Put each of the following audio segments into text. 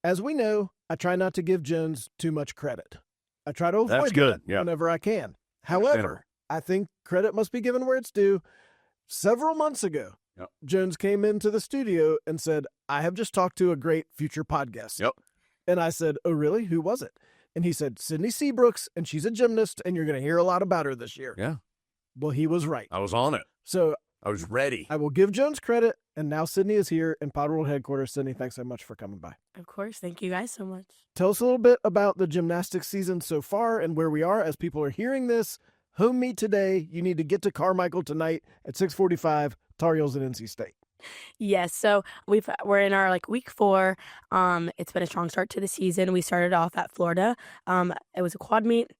As we know, I try not to give Jones too much credit. I try to avoid that whenever I can. However, I think credit must be given where it's due. Several months ago, Jones came into the studio and said, I have just talked to a great future podcast. And I said, oh, really? Who was it? And he said, Sydney Seabrooks, and she's a gymnast, and you're going to hear a lot about her this year. Yeah. Well, he was right. I was on it. So I was ready. I will give Jones credit, and now Sydney is here in Pod World headquarters. Sydney, thanks so much for coming by. Of course. Thank you guys so much. Tell us a little bit about the gymnastics season so far and where we are as people are hearing this. Home meet today. You need to get to Carmichael tonight at 6:45. Tar Heels at NC State. Yes, so we're in our week 4. It's been a strong start to the season. We started off at Florida. It was a quad meet.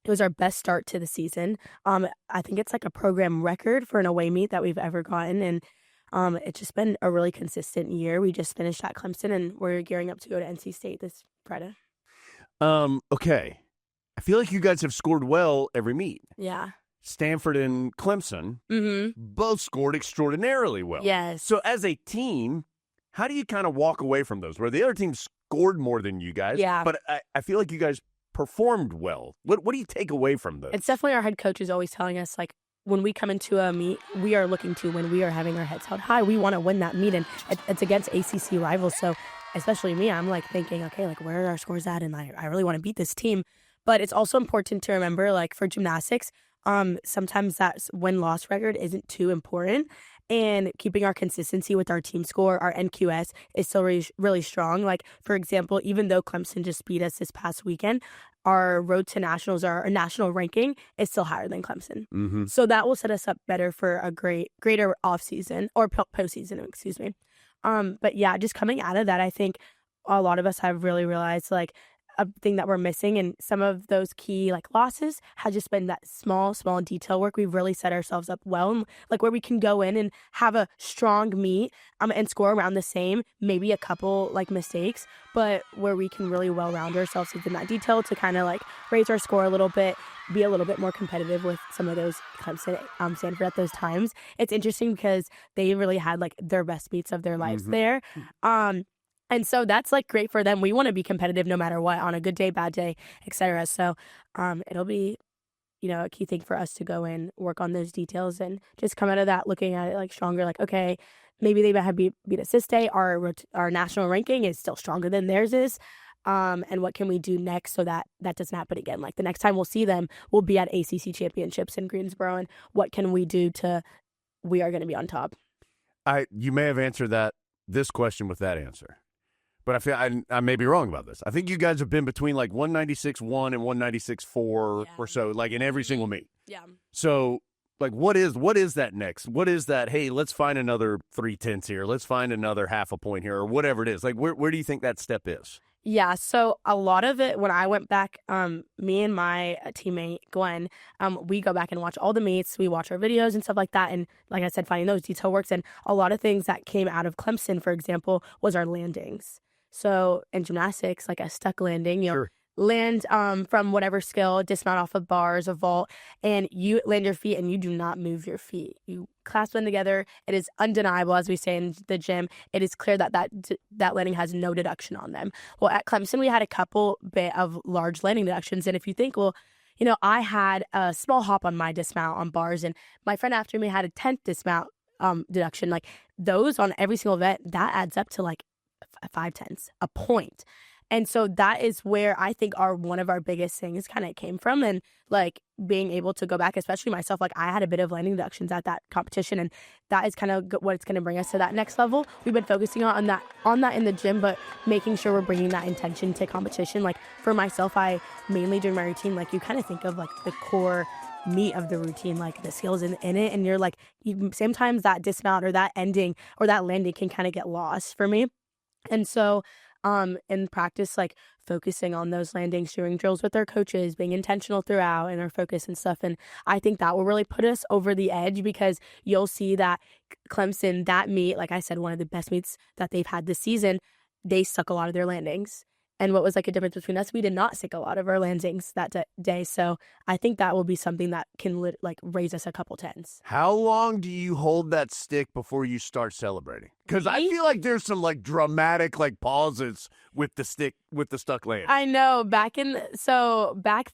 It was our best start to the season. I think it's a program record for an away meet that we've ever gotten, and it's just been a really consistent year. We just finished at Clemson, and we're gearing up to go to NC State this Friday. Okay. I feel like you guys have scored well every meet. Yeah. Stanford and Clemson both scored extraordinarily well. Yes. So as a team, how do you kind of walk away from those where the other team scored more than you guys? Yeah. But I feel like you guys performed well. What do you take away from those? It's definitely our head coach is always telling us, when we come into a meet, we are looking to win. We are having our heads held high. We want to win that meet, and it's against ACC rivals. So especially me, I'm thinking, okay, where are our scores at? And I really want to beat this team. But it's also important to remember, for gymnastics, sometimes that win-loss record isn't too important, and keeping our consistency with our team score, our NQS, is still really, really strong. For example, even though Clemson just beat us this past weekend, our road to nationals, our national ranking is still higher than Clemson. Mm-hmm. So that will set us up better for a greater offseason, or postseason, excuse me. But yeah, just coming out of that, I think a lot of us have really realized, a thing that we're missing, and some of those key losses has just been that small detail work. We've really set ourselves up well, and where we can go in and have a strong meet and score around the same, maybe a couple mistakes, but where we can really well round ourselves in that detail to kind of raise our score a little bit, be a little bit more competitive with some of those Clemson, Stanford at those times. It's interesting because they really had their best meets of their lives there. And so that's great for them. We want to be competitive no matter what, on a good day, bad day, etc. So it'll be, a key thing for us to go in, work on those details, and just come out of that looking at it stronger. Okay, maybe they have beat us this day. Our national ranking is still stronger than theirs is. And what can we do next so that doesn't happen again? The next time we'll see them, we'll be at ACC championships in Greensboro, and what can we do we are going to be on top? You may have answered this question with that answer. But I feel I may be wrong about this. I think you guys have been between 196.1 and 196.4 or so, in every single meet. Yeah. So, what is that next? What is that? Hey, let's find another 0.3 here. Let's find another half a point here, or whatever it is. Where do you think that step is? Yeah, so a lot of it, when I went back, me and my teammate, Gwen, we go back and watch all the meets. We watch our videos and stuff like that. And like I said, finding those detail works. And a lot of things that came out of Clemson, for example, was our landings. So in gymnastics, a stuck landing, Sure. land from whatever skill, dismount off of bars, a vault, and you land your feet and you do not move your feet. You clasp them together. It is undeniable, as we say in the gym. It is clear that landing has no deduction on them. Well, at Clemson, we had a couple bit of large landing deductions. And if you think, I had a small hop on my dismount on bars, and my friend after me had a 10th dismount deduction. Those on every single event, that adds up to 5/10, a point. And so that is where I think one of our biggest things kind of came from. And being able to go back, especially myself, I had a bit of landing deductions at that competition, and that is kind of what it's going to bring us to that next level. We've been focusing on that in the gym, but making sure we're bringing that intention to competition. For myself, I mainly during my routine, you kind of think of the core meat of the routine, the skills in it, and you're sometimes that dismount or that ending or that landing can kind of get lost for me. And so in practice, focusing on those landings, doing drills with our coaches, being intentional throughout and our focus and stuff. And I think that will really put us over the edge, because you'll see that Clemson, that meet, like I said, one of the best meets that they've had this season, they stuck a lot of their landings. And what was like a difference between us, we did not stick a lot of our landings that day. So I think that will be something that can like raise us a couple tens. How long do you hold that stick before you start celebrating? Because I feel like there's some like dramatic like pauses with the stuck landing. I know. Back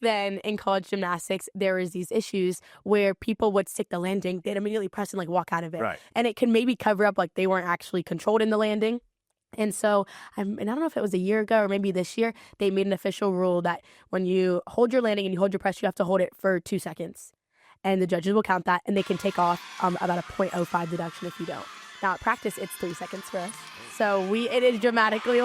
then in college gymnastics, there was these issues where people would stick the landing, they'd immediately press and like walk out of it. Right. And it can maybe cover up like they weren't actually controlled in the landing. And so, and I don't know if it was a year ago or maybe this year, they made an official rule that when you hold your landing and you hold your press, you have to hold it for 2 seconds. And the judges will count that, and they can take off about a 0.05 deduction if you don't. Now, at practice, it's 3 seconds for us. So it is dramatically.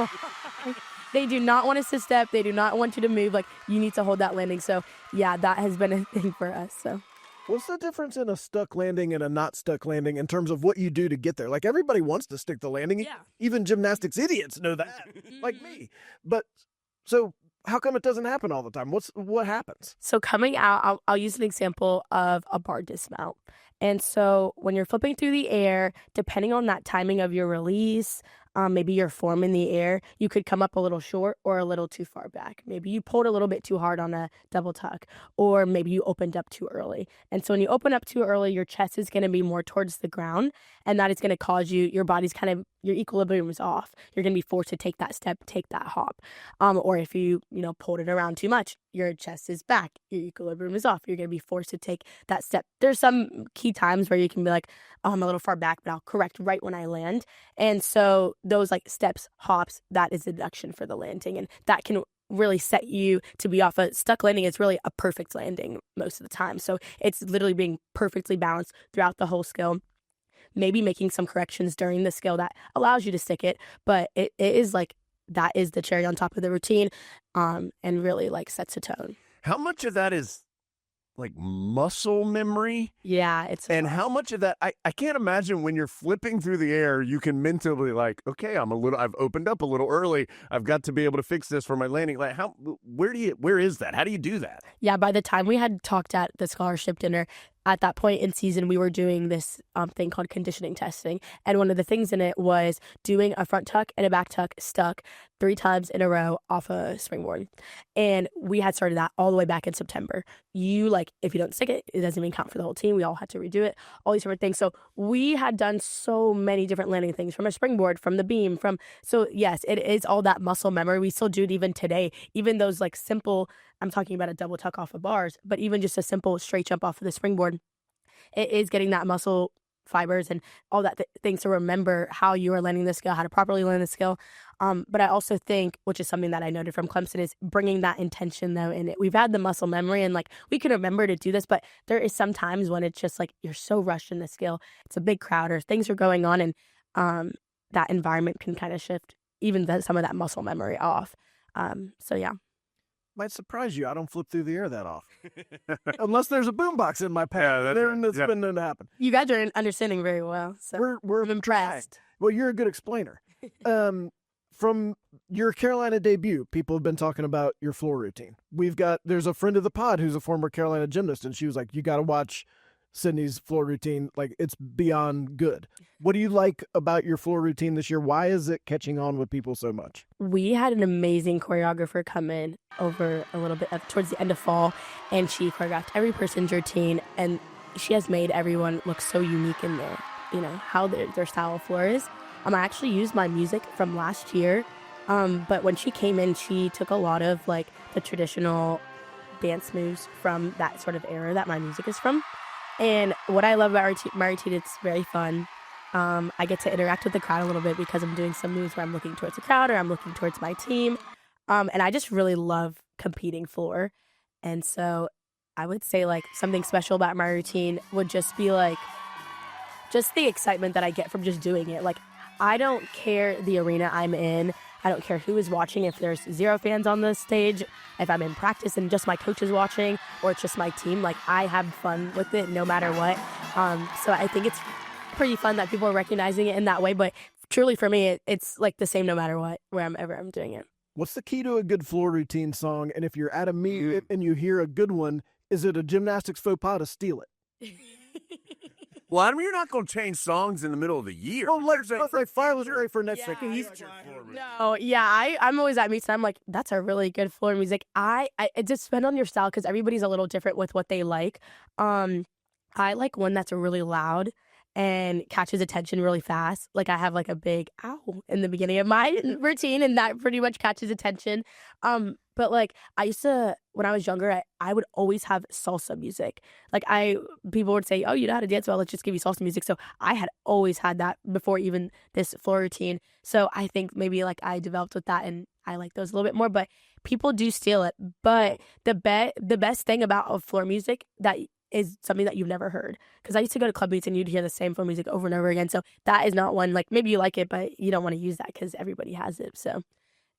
They do not want us to step. They do not want you to move. Like, you need to hold that landing. So, yeah, that has been a thing for us. So. What's the difference in a stuck landing and a not stuck landing in terms of what you do to get there? Like, everybody wants to stick the landing. Yeah. Even gymnastics idiots know that, like me. But so how come it doesn't happen all the time? What happens? So coming out, I'll use an example of a bar dismount. And so when you're flipping through the air, depending on that timing of your release, maybe your form in the air, you could come up a little short or a little too far back. Maybe you pulled a little bit too hard on a double tuck, or maybe you opened up too early. And so when you open up too early, your chest is going to be more towards the ground, and that is going to cause your body's your equilibrium is off. You're going to be forced to take that step, take that hop. Or if you pulled it around too much, your chest is back, your equilibrium is off. You're going to be forced to take that step. There's some key times where you can be like, oh, I'm a little far back, but I'll correct right when I land. And so those like steps, hops, that is a deduction for the landing. And that can really set you to be off. A stuck landing is really a perfect landing most of the time. So it's literally being perfectly balanced throughout the whole skill. Maybe making some corrections during the skill that allows you to stick it. But it is like, that is the cherry on top of the routine, and really like sets a tone. How much of that is like muscle memory? Yeah, and how much of that I can't imagine when you're flipping through the air, you can mentally like, okay, I've opened up a little early. I've got to be able to fix this for my landing. Like where is that? How do you do that? Yeah, by the time we had talked at the scholarship dinner, at that point in season, we were doing this thing called conditioning testing. And one of the things in it was doing a front tuck and a back tuck stuck 3 times in a row off a springboard. And we had started that all the way back in September. If you don't stick it, it doesn't even count for the whole team. We all had to redo it, all these different things. So we had done so many different landing things, from a springboard, from the beam, so yes, it is all that muscle memory. We still do it even today. Even those like simple, I'm talking about a double tuck off of bars, but even just a simple straight jump off of the springboard, it is getting that muscle fibers and all that things to remember how you are landing the skill, how to properly land the skill. But I also think, which is something that I noted from Clemson, is bringing that intention though in it. We've had the muscle memory and like we can remember to do this, but there is some times when it's just like you're so rushed in the skill. It's a big crowd or things are going on, and that environment can kind of shift even some of that muscle memory off. So yeah. Might surprise you. I don't flip through the air that often, unless there's a boombox in my path. That's been known to happen. You guys are understanding very well. So we're impressed. Well, you're a good explainer. From your Carolina debut, people have been talking about your floor routine. There's a friend of the pod who's a former Carolina gymnast, and she was like, "You got to watch Sydney's floor routine. Like, it's beyond good." What do you like about your floor routine this year? Why is it catching on with people so much? We had an amazing choreographer come in over a little bit towards the end of fall, and she choreographed every person's routine, and she has made everyone look so unique in their, how their style of floor is. I actually used my music from last year, but when she came in, she took a lot of like the traditional dance moves from that sort of era that my music is from. And what I love about my routine, it's very fun. I get to interact with the crowd a little bit because I'm doing some moves where I'm looking towards the crowd or I'm looking towards my team. And I just really love competing floor. And so I would say like something special about my routine would just be like, just the excitement that I get from just doing it. Like, I don't care the arena I'm in. I don't care who is watching, if there's 0 fans on the stage, if I'm in practice and just my coach is watching, or it's just my team. Like, I have fun with it no matter what. So I think it's pretty fun that people are recognizing it in that way. But truly for me, it's like the same no matter what, wherever I'm doing it. What's the key to a good floor routine song? And if you're at a meet and you hear a good one, is it a gymnastics faux pas to steal it? Well, I mean, you're not going to change songs in the middle of the year. Well, let's file it right for next week. No, yeah, I'm always at meets and I'm like, that's a really good floor music. It just depends on your style because everybody's a little different with what they like. I like one that's really loud and catches attention really fast. Like I have like a big ow in the beginning of my routine and that pretty much catches attention. But like I used to, when I was younger, I would always have salsa music. Like people would say, oh, you know how to dance well, let's just give you salsa music. So I had always had that before even this floor routine. So I think maybe like I developed with that and I like those a little bit more, but people do steal it. But the best thing about floor music that is something that you've never heard. Because I used to go to club meets and you'd hear the same floor music over and over again. So that is not one, like maybe you like it, but you don't want to use that because everybody has it. So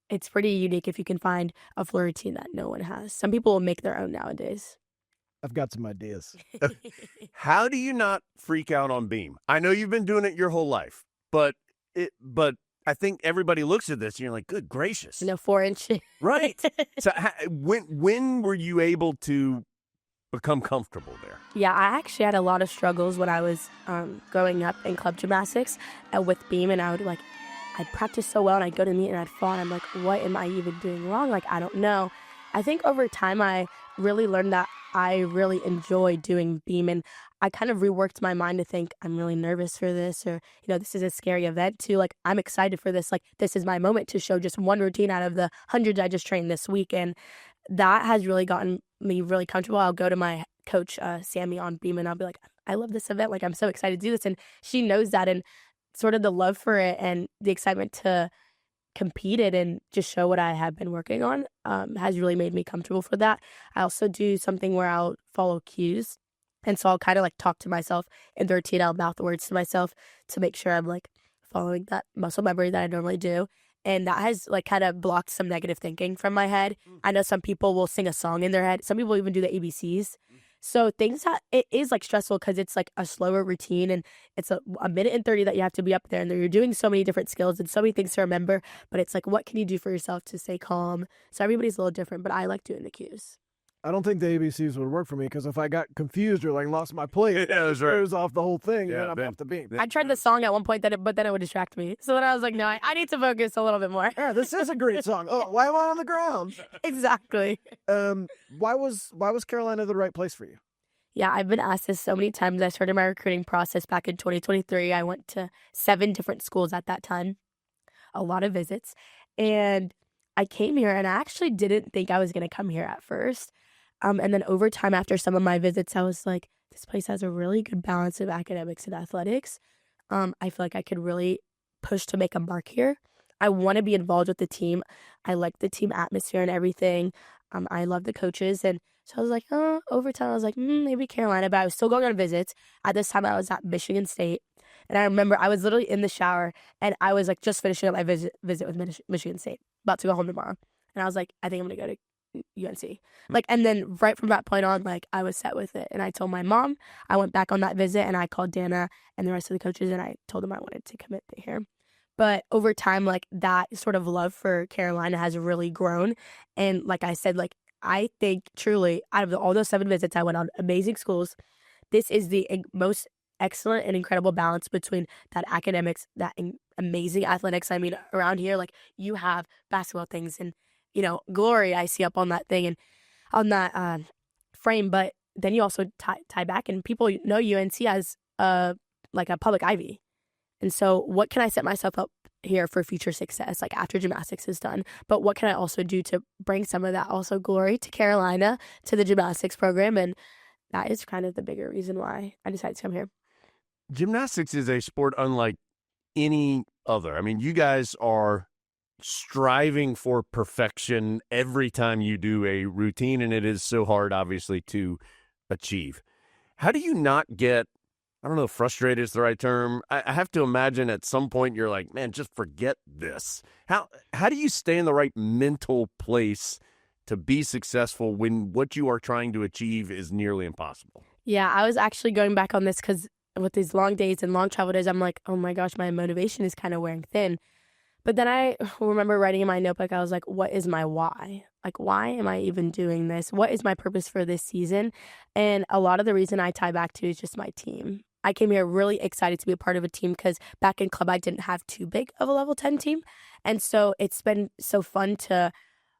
it's pretty unique if you can find a floor routine that no one has. Some people will make their own nowadays. I've got some ideas. How do you not freak out on beam? I know you've been doing it your whole life, but I think everybody looks at this and you're like, good gracious. 4 inches. Right. So when were you able to become comfortable there? Yeah, I actually had a lot of struggles when I was growing up in club gymnastics with beam, and I'd practice so well and I'd go to meet and I'd fall and I'm like, what am I even doing wrong? Like, I don't know. I think over time I really learned that I really enjoy doing beam, and I kind of reworked my mind to think I'm really nervous for this, or, this is a scary event, to like, I'm excited for this. Like, this is my moment to show just one routine out of the hundreds I just trained this week. And that has really gotten me really comfortable. I'll go to my coach, Sammy, on beam, and I'll be like, I love this event. Like, I'm so excited to do this. And she knows that, and sort of the love for it and the excitement to compete it and just show what I have been working on has really made me comfortable for that. I also do something where I'll follow cues. And so I'll kind of like talk to myself in the routine. I'll mouth words to myself to make sure I'm like following that muscle memory that I normally do. And that has like kind of blocked some negative thinking from my head. I know some people will sing a song in their head. Some people even do the ABCs. So things that it is like stressful because it's like a slower routine and it's a minute and 30 that you have to be up there, and you're doing so many different skills and so many things to remember. But it's like, what can you do for yourself to stay calm? So everybody's a little different, but I like doing the cues. I don't think the ABCs would work for me because if I got confused or like lost my place, it throws off the whole thing. Yeah, and I'm off the beam. I tried the song at one point, but then it would distract me. So then I was like, no, I need to focus a little bit more. Yeah, this is a great song. Oh, why am I on the ground? Exactly. Why was Carolina the right place for you? Yeah, I've been asked this so many times. I started my recruiting process back in 2023. I went to 7 different schools at that time, a lot of visits. And I came here, and I actually didn't think I was going to come here at first. And then over time, after some of my visits, I was like, this place has a really good balance of academics and athletics. I feel like I could really push to make a mark here. I want to be involved with the team. I like the team atmosphere and everything. I love the coaches. And so I was like, over time, I was like, maybe Carolina. But I was still going on visits. At this time, I was at Michigan State. And I remember I was literally in the shower, and I was like just finishing up my visit with Michigan State, about to go home tomorrow. And I was like, I think I'm going to go to UNC. Like, and then right from that point on, like, I was set with it. And I told my mom. I went back on that visit, and I called Dana and the rest of the coaches, and I told them I wanted to commit here. But over time, like, that sort of love for Carolina has really grown. And like I said, like, I think truly out of all those 7 visits, I went on amazing schools. This is the most excellent and incredible balance between that academics, that amazing athletics. I mean, around here, like, you have basketball things and, glory I see up on that thing and on that frame. But then you also tie back, and people know UNC as like a public Ivy. And so what can I set myself up here for future success, like after gymnastics is done? But what can I also do to bring some of that also glory to Carolina, to the gymnastics program? And that is kind of the bigger reason why I decided to come here. Gymnastics is a sport unlike any other. I mean, you guys are striving for perfection every time you do a routine, and it is so hard, obviously, to achieve. How do you not get, I don't know if frustrated is the right term. I have to imagine at some point you're like, man, just forget this. How do you stay in the right mental place to be successful when what you are trying to achieve is nearly impossible? Yeah, I was actually going back on this because with these long days and long travel days, I'm like, oh my gosh, my motivation is kind of wearing thin. But then I remember writing in my notebook, I was like, what is my why? Like, why am I even doing this? What is my purpose for this season? And a lot of the reason I tie back to is just my team. I came here really excited to be a part of a team because back in club I didn't have too big of a level 10 team. And so it's been so fun to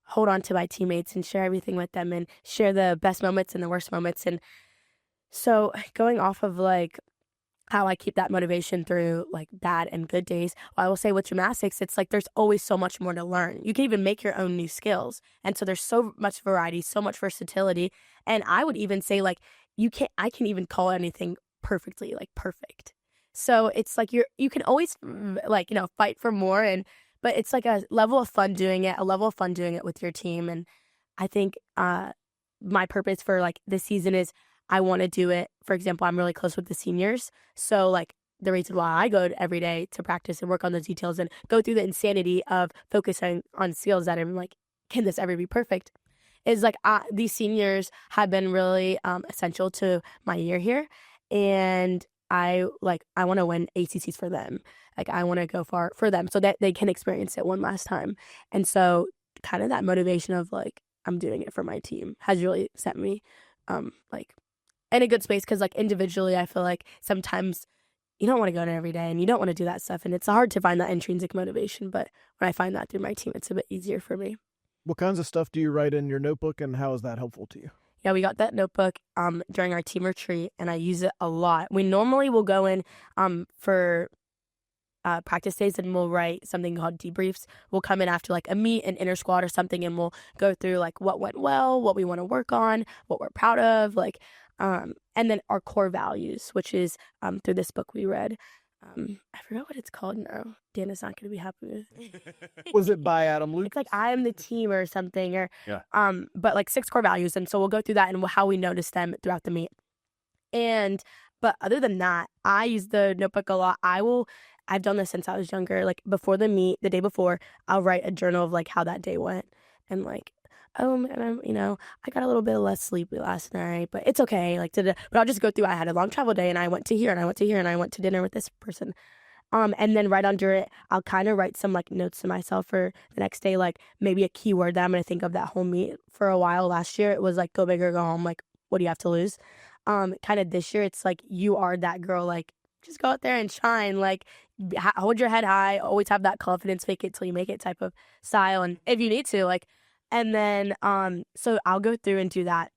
hold on to my teammates and share everything with them and share the best moments and the worst moments. And so going off of like how I keep that motivation through like bad and good days, I will say with gymnastics, it's like there's always so much more to learn. You can even make your own new skills. And so there's so much variety, so much versatility. And I would even say like I can even call anything perfectly, like perfect. So it's like you can always like, fight for more, but it's like a level of fun doing it with your team. And I think my purpose for like this season is I want to do it. For example, I'm really close with the seniors. So like the reason why I go every day to practice and work on those details and go through the insanity of focusing on skills that I'm like, can this ever be perfect? Is like these seniors have been really essential to my year here. And I want to win ACCs for them. Like I want to go far for them so that they can experience it one last time. And so kind of that motivation of like, I'm doing it for my team has really set me like in a good space. Cause like individually, I feel like sometimes you don't want to go to every day and you don't want to do that stuff. And it's hard to find that intrinsic motivation. But when I find that through my team, it's a bit easier for me. What kinds of stuff do you write in your notebook and how is that helpful to you? Yeah, we got that notebook during our team retreat, and I use it a lot. We normally will go in for practice days, and we'll write something called debriefs. We'll come in after like a meet, an inter squad or something, and we'll go through like what went well, what we want to work on, what we're proud of, and then our core values, which is through this book we read. I forgot what it's called now. Dana's not going to be happy with. Was it by Adam Lucas? It's like I am the team or something, but like 6 core values, and so we'll go through that and how we notice them throughout the meet. But other than that, I use the notebook a lot. I've done this since I was younger. Like before the meet, the day before, I'll write a journal of like how that day went, and like, oh man, I got a little bit less sleepy last night, but it's okay. Like, but I'll just go through. I had a long travel day, and I went to here, and I went to here, and I went to dinner with this person. And then right under it, I'll kind of write some like notes to myself for the next day, like maybe a keyword that I'm gonna think of that whole meet. For a while last year, it was like go big or go home. Like, what do you have to lose? Kind of this year, it's like you are that girl. Like, just go out there and shine. Like, hold your head high. Always have that confidence. Fake it till you make it type of style. And if you need to, like. And then, so I'll go through and do that.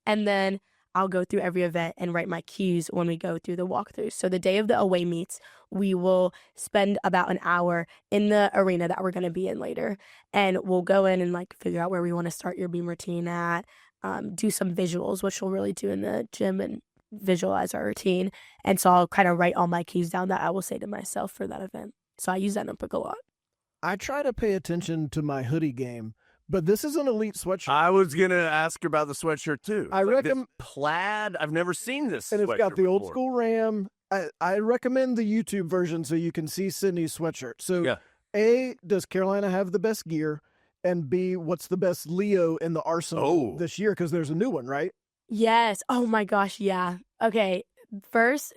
And then I'll go through every event and write my cues when we go through the walkthroughs. So the day of the away meets, we will spend about an hour in the arena that we're going to be in later. And we'll go in and like figure out where we want to start your beam routine at, do some visuals, which we'll really do in the gym and visualize our routine. And so I'll kind of write all my cues down that I will say to myself for that event. So I use that notebook a lot. I try to pay attention to my hoodie game. But this is an elite sweatshirt. I was going to ask you about the sweatshirt, too. I recommend plaid. I've never seen this and it's got the old school ram. I recommend the YouTube version so you can see Sydney's sweatshirt. So, yeah. A, does Carolina have the best gear? And B, what's the best Leo in the arsenal this year? Because there's a new one, right? Yes. Oh, my gosh. Yeah. Okay. First,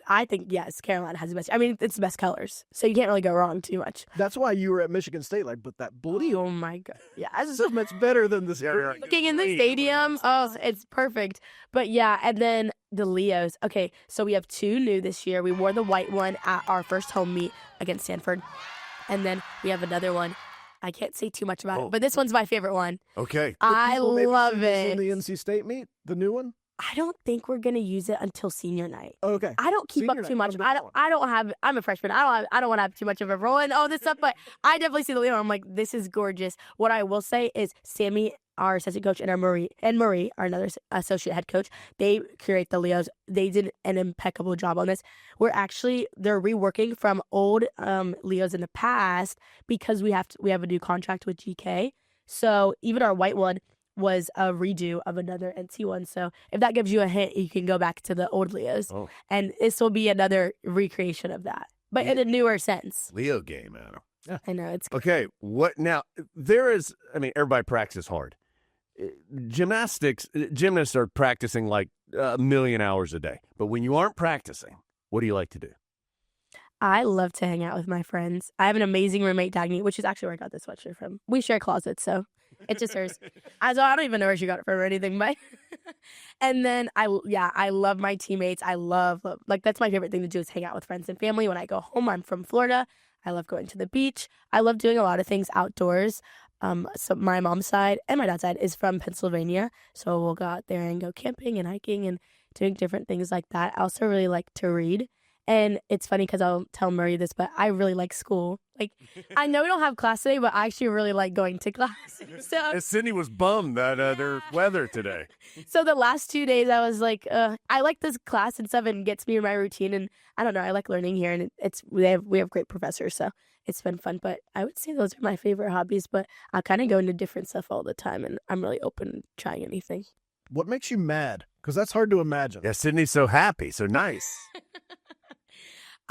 I think, yes, Carolina has the best. I mean, it's the best colors, so you can't really go wrong too much. That's why you were at Michigan State, like, but that blue. Oh, my God. Yeah. It's so much better than this area. Looking in the stadium, it's perfect. But, yeah, and then the Leos. Okay, so we have 2 new this year. We wore the white one at our first home meet against Stanford. And then we have another one. I can't say too much about it, but this one's my favorite one. Okay. I love it. In the NC State meet, the new one? I don't think we're gonna use it until senior night. Okay. I don't keep up too much. I'm a freshman. I don't want to have too much of a role in all this stuff, but I definitely see the Leo. I'm like, this is gorgeous. What I will say is Sammy, our assistant coach, and Marie, our another associate head coach, they curate the Leos. They did an impeccable job on this. They're reworking from old Leos in the past because we have a new contract with GK. So even our white one was a redo of another NC one. So if that gives you a hint, you can go back to the old Leos. And this will be another recreation of that, but in a newer sense. Leo game, Adam. Yeah. I know. It's okay. What now? Everybody practices hard. Gymnasts are practicing like a million hours a day. But when you aren't practicing, what do you like to do? I love to hang out with my friends. I have an amazing roommate, Dagny, which is actually where I got this sweatshirt from. We share closets, so It's just hers. I don't even know where she got it from or anything, but and then I love my teammates. I love like that's my favorite thing to do is hang out with friends and family. When I go home, I'm from Florida. I love going to the beach. I love doing a lot of things outdoors. So my mom's side and my dad's side is from Pennsylvania, so we'll go out there and go camping and hiking and doing different things like that. I also really like to read. And it's funny because I'll tell Murray this, but I really like school. Like, I know we don't have class today, but I actually really like going to class. So, and Sydney was bummed that their weather today. So the last 2 days, I was like, I like this class and stuff, and gets me in my routine. And I don't know, I like learning here, and we have great professors, so it's been fun. But I would say those are my favorite hobbies. But I kind of go into different stuff all the time, and I'm really open to trying anything. What makes you mad? Because that's hard to imagine. Yeah, Sydney's so happy, so nice.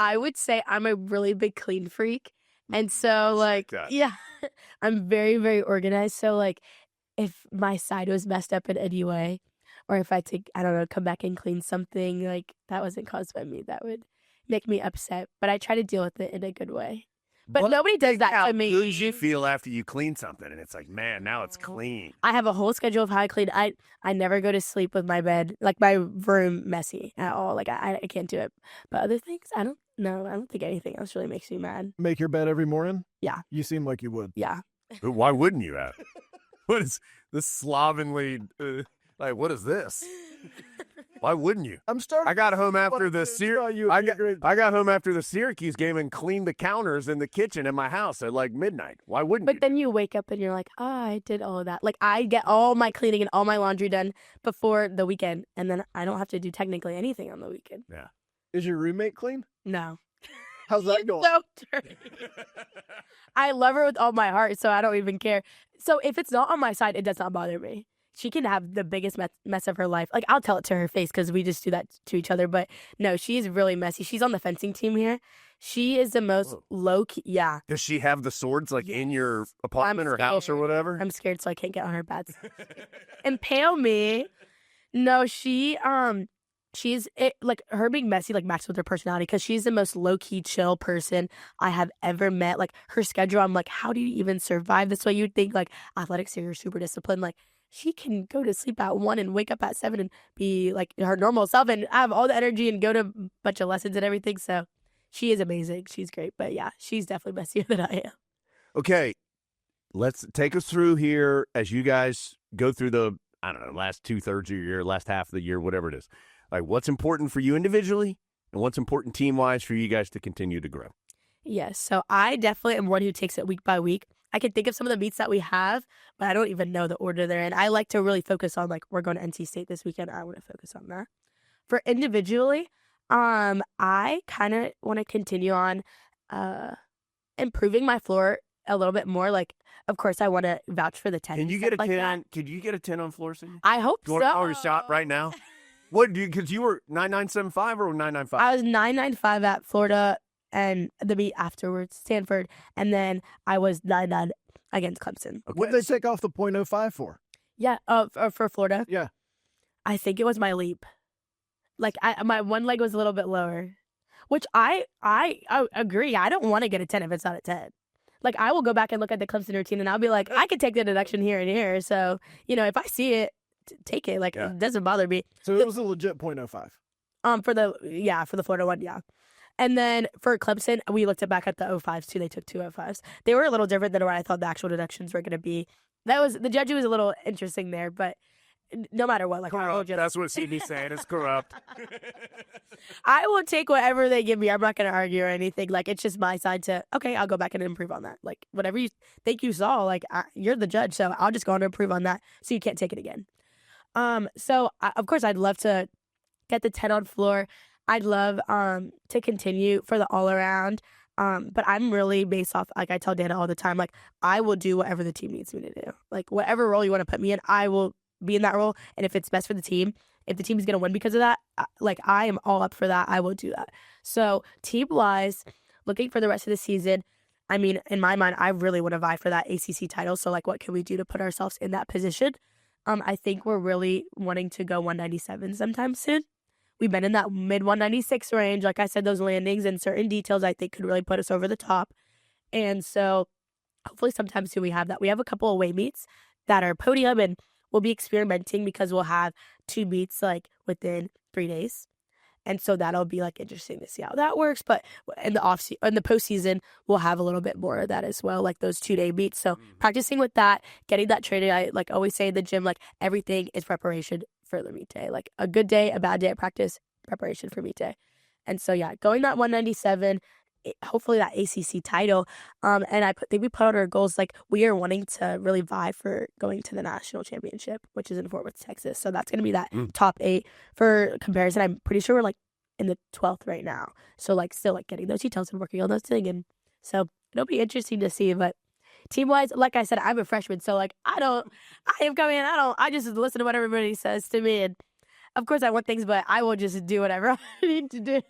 I would say I'm a really big clean freak. And so, like, yeah, I'm very, very organized. So, like, if my side was messed up in any way, or if I come back and clean something, like, that wasn't caused by me, that would make me upset. But I try to deal with it in a good way. But nobody does that to me. How good you feel after you clean something, and it's like, man, now it's clean. I have a whole schedule of how I clean. I never go to sleep with my bed, like my room, messy at all. Like I can't do it. But other things, I don't know. I don't think anything else really makes me mad. Make your bed every morning? Yeah. You seem like you would. Yeah. Why wouldn't you have? What is this slovenly? Like, what is this? Why wouldn't you? I got home after the Syracuse game and cleaned the counters in the kitchen in my house at like midnight. Why wouldn't you? But then you wake up and you're like, oh, I did all of that. Like I get all my cleaning and all my laundry done before the weekend, and then I don't have to do technically anything on the weekend. Yeah. Is your roommate clean? No. How's that going? So dirty. I love her with all my heart, so I don't even care. So if it's not on my side, it does not bother me. She can have the biggest mess of her life. Like, I'll tell it to her face because we just do that to each other. But no, she's really messy. She's on the fencing team here. She is the most low-key. Yeah. Does she have the swords, like, in your apartment or house or whatever? I'm scared, so I can't get on her bad side. Impale me. No, she's like, her being messy, like, matches with her personality because she's the most low-key, chill person I have ever met. Like, her schedule, I'm like, how do you even survive this way? You'd think, like, athletics, you're super disciplined. Like, she can go to sleep at 1 and wake up at 7 and be like her normal self and have all the energy and go to a bunch of lessons and everything. So she is amazing. She's great. But yeah, she's definitely messier than I am. Okay. Let's take us through here as you guys go through the, I don't know, last 2/3 of your year, last half of the year, whatever it is. Like, what's important for you individually and what's important team-wise for you guys to continue to grow? Yes. So I definitely am one who takes it week by week. I can think of some of the meets that we have, but I don't even know the order they're in. I like to really focus on, like, we're going to NC State this weekend. I want to focus on that. For individually, I kind of want to continue on improving my floor a little bit more. Like, of course, I want to vouch for the 10. Can you get a 10? Could you get a 10 on floor, Cindy? I hope so. You want to call your shot right now? What do you? Because you were 9975 or 995? I was 995 at Florida. And the meet afterwards, Stanford, and then I was 9-9 against Clemson. Okay. What did they take off the .05 for? Yeah, for Florida. Yeah, I think it was my leap. Like my one leg was a little bit lower, which I agree. I don't want to get a 10 if it's not a 10. Like, I will go back and look at the Clemson routine, and I'll be like, I could take the deduction here and here. So if I see it, take it. Like, It doesn't bother me. So it was a legit .05. For the Florida one, yeah. And then for Clemson, we looked back at the 05s too. They took 2 05s. They were a little different than what I thought the actual deductions were going to be. The judging was a little interesting there, but no matter what, like, that's what Sydney's saying. It's corrupt. I will take whatever they give me. I'm not going to argue or anything. Like, it's just my side to, okay, I'll go back and improve on that. Like, whatever you think you saw, like, you're the judge, so I'll just go on to improve on that so you can't take it again. So of course, I'd love to get the 10 on floor. I'd love to continue for the all-around, but I'm really based off, like I tell Dana all the time, like, I will do whatever the team needs me to do. Like, whatever role you want to put me in, I will be in that role, and if it's best for the team, if the team is going to win because of that, like, I am all up for that. I will do that. So, team-wise, looking for the rest of the season, I mean, in my mind, I really want to vie for that ACC title, so, like, what can we do to put ourselves in that position? I think we're really wanting to go 197 sometime soon. We've been in that mid-196 range. Like I said, those landings and certain details I think could really put us over the top. And so hopefully sometime soon we have that. We have a couple away meets that are podium, and we'll be experimenting because we'll have 2 meets like within 3 days. And so that'll be like interesting to see how that works. But in the postseason, we'll have a little bit more of that as well, like those 2-day meets. So practicing with that, getting that training. I like always say in the gym, like everything is preparation for the meet day. Like a good day, a bad day at practice, preparation for meet day. And so yeah, going that 197, hopefully that ACC title. And I think we put out our goals, like we are wanting to really vie for going to the national championship, which is in Fort Worth, Texas. So that's going to be that top 8. For comparison, I'm pretty sure we're like in the 12th right now. So like still like getting those details and working on those things. And so it'll be interesting to see. But team-wise, like I said, I'm a just listen to what everybody says to me. And of course I want things, but I will just do whatever I need to do.